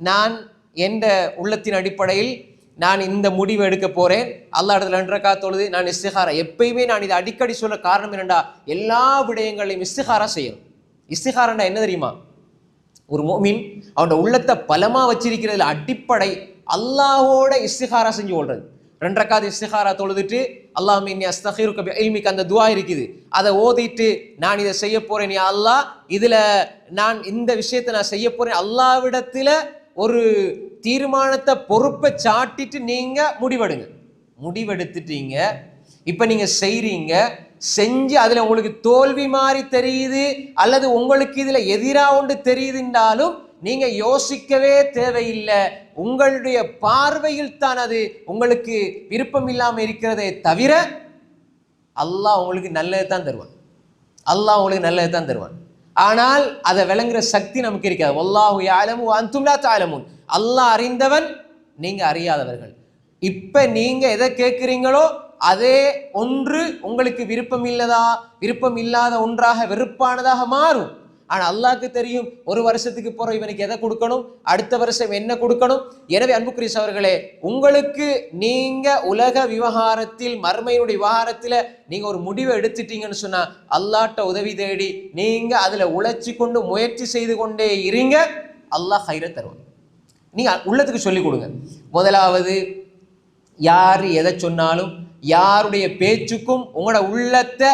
நான் எந்த உள்ளத்தின் அடிப்படையில் நான் இந்த முடிவு எடுக்க போறேன், அல்லாஹ் இடத்துல 2 ரக்காத் தொழுது நான் இஸ்திகாரா. எப்பயுமே நான் இதை அடிக்கடி சொல்ல காரணம் என்னண்டா, எல்லா விடயங்களையும் இஸ்திகாரா செய்யணும். இஸ்திகாரா என்ன தெரியுமா? ஒரு முஃமின் அவனோட உள்ளத்தை பலமா வச்சிருக்கிறதுல அடிப்படை அல்லாஹோட இஸ்திகாரா செஞ்சு கொள்றது. 2 ரக்காத் இஸ்திகாரா தொழுதுட்டு அல்லாஹும்ம இன்னி அஸ்தகிருக பிஇல்மிக அந்த துஆ இருக்குது, அதை ஓதிட்டு நான் இதை செய்ய போறேன் யா அல்லாஹ், இதுல நான் இந்த விஷயத்தை நான் செய்ய போறேன், அல்லாஹ்விடத்துல ஒரு தீர்மானத்தை பொறுப்பை சாட்டிட்டு நீங்க முடிவெடுங்க. முடிவெடுத்துட்டீங்க, இப்ப நீங்க செய்றீங்க, செஞ்சு அதுல உங்களுக்கு தோல்வி மாதிரி தெரியுது அல்லது உங்களுக்கு இதுல எதிரா ஒன்று தெரியுதுன்றாலும் நீங்க யோசிக்கவே தேவையில்லை. உங்களுடைய பார்வையில் தான் அது உங்களுக்கு விருப்பம் இல்லாம இருக்கிறதே தவிர அல்லாஹ் உங்களுக்கு நல்லது தான் தருவான். அல்லாஹ் உங்களுக்கு நல்லது தான் தருவான். ஆனால் அதை விளங்குற சக்தி நமக்கு இருக்காது. வல்லாஹு யஅலமு வ அன்தும் லா தஅலமூன். அல்லாஹ் அறிந்தவன், நீங்க அறியாதவர்கள். இப்ப நீங்க எதை கேட்கிறீங்களோ அதே ஒன்று உங்களுக்கு விருப்பம் இல்லாத ஒன்றாக வெறுப்பானதாக மாறும். ஆனா அல்லாஹ்க்கு தெரியும் ஒரு வருஷத்துக்கு போற இவனுக்கு எதை கொடுக்கணும், அடுத்த வருஷம் என்ன கொடுக்கணும். எனவே அன்புக்குரிய சகோதரர்களே, உங்களுக்கு நீங்க உலக விவகாரத்தில் மர்மையினுடைய விவகாரத்துல நீங்க ஒரு முடிவை எடுத்துட்டீங்கன்னு சொன்னா அல்லாஹ்ட்ட உதவி தேடி நீங்க அதுல உழைச்சி கொண்டு முயற்சி செய்து கொண்டே இருங்க, அல்லாஹ் ஹைரை தருவான். நீங்க உள்ளத்துக்கு சொல்லிக் கொடுங்க. முதலாவது, யார் எதை சொன்னாலும் யாருடைய பேச்சுக்கும் உங்களோட உள்ளத்தை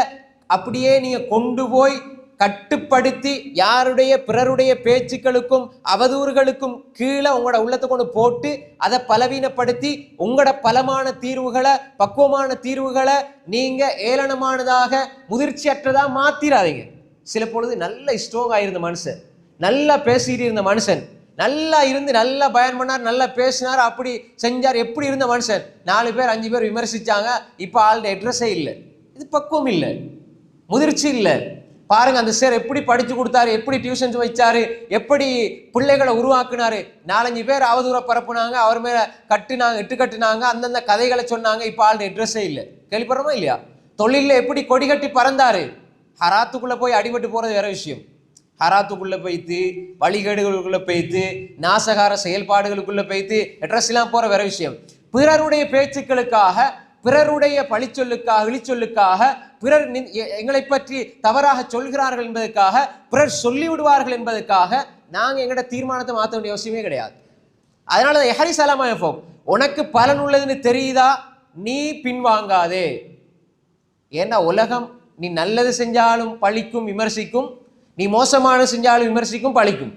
அப்படியே நீங்க கொண்டு போய் கட்டுப்படுத்தி யாருடைய பிறருடைய பேச்சுக்களுக்கும் அவதூறுகளுக்கும் கீழே உங்களோட உள்ளத்தை கொண்டு போட்டு அதை பலவீனப்படுத்தி உங்களோட பலமான தீர்வுகளை பக்குவமான தீர்வுகளை நீங்க ஏளனமானதாக முதிர்ச்சியற்றதா மாத்திராதீங்க. சில பொழுது நல்ல ஸ்ட்ராங் ஆயிருந்த மனுஷன், நல்லா பேசிட்டு இருந்த மனுஷன், நல்லா இருந்து நல்லா பயன் பண்ணார், நல்லா பேசினார், அப்படி செஞ்சார், எப்படி இருந்த மனுஷன் 4 பேர் 5 பேர் விமர்சிச்சாங்க, இப்ப ஆளுடைய அட்ரஸே இல்லை. இது பக்குவம் இல்லை, முதிர்ச்சி இல்லை. பாருங்க, அந்த சார் எப்படி படிச்சு கொடுத்தாரு, எப்படி டியூஷன்ஸ் வச்சாரு, எப்படி பிள்ளைகளை உருவாக்குனாரு. 4-5 பேர் அவதூற பரப்புனாங்க, அவர் மேல கட்டுனாங்க, கட்டுனாங்க, அந்தந்த கதைகளை சொன்னாங்க, இப்ப ஆளுடைய அட்ரஸே இல்லை. கேள்விப்படுறோமா இல்லையா? தொழில எப்படி கொடி கட்டி பறந்தாரு, ஹராத்துக்குள்ள போய் அடிபட்டு போறது வேற விஷயம். ஹராத்துக்குள்ள போய்த்து, வழிகேடுகளுக்குள்ள போய்த்து, நாசகார செயல்பாடுகளுக்குள்ள போய்த்து அட்ரஸ் எல்லாம் போற வேற விஷயம். பிறருடைய பேச்சுக்களுக்காக, பிறருடைய பழிச்சொல்லுக்காக, இழிச்சொல்லுக்காக, பிறர் எங்களை பற்றி தவறாக சொல்கிறார்கள் என்பதற்காக, பிறர் சொல்லி விடுவார்கள் என்பதற்காக நாங்க எங்கட தீர்மானத்தை மாற்ற வேண்டிய அவசியமே கிடையாது. அதனால ஹரிஸ் அலாமாஃபோம், உனக்கு பலன் உள்ளதுன்னு தெரியுதா, நீ பின்வாங்காதே. ஏன்னா உலகம் நீ நல்லது செஞ்சாலும் பழிக்கும் விமர்சிக்கும், நீ மோசமான செஞ்சாலும் விமர்சிக்கும் பழிக்கும்.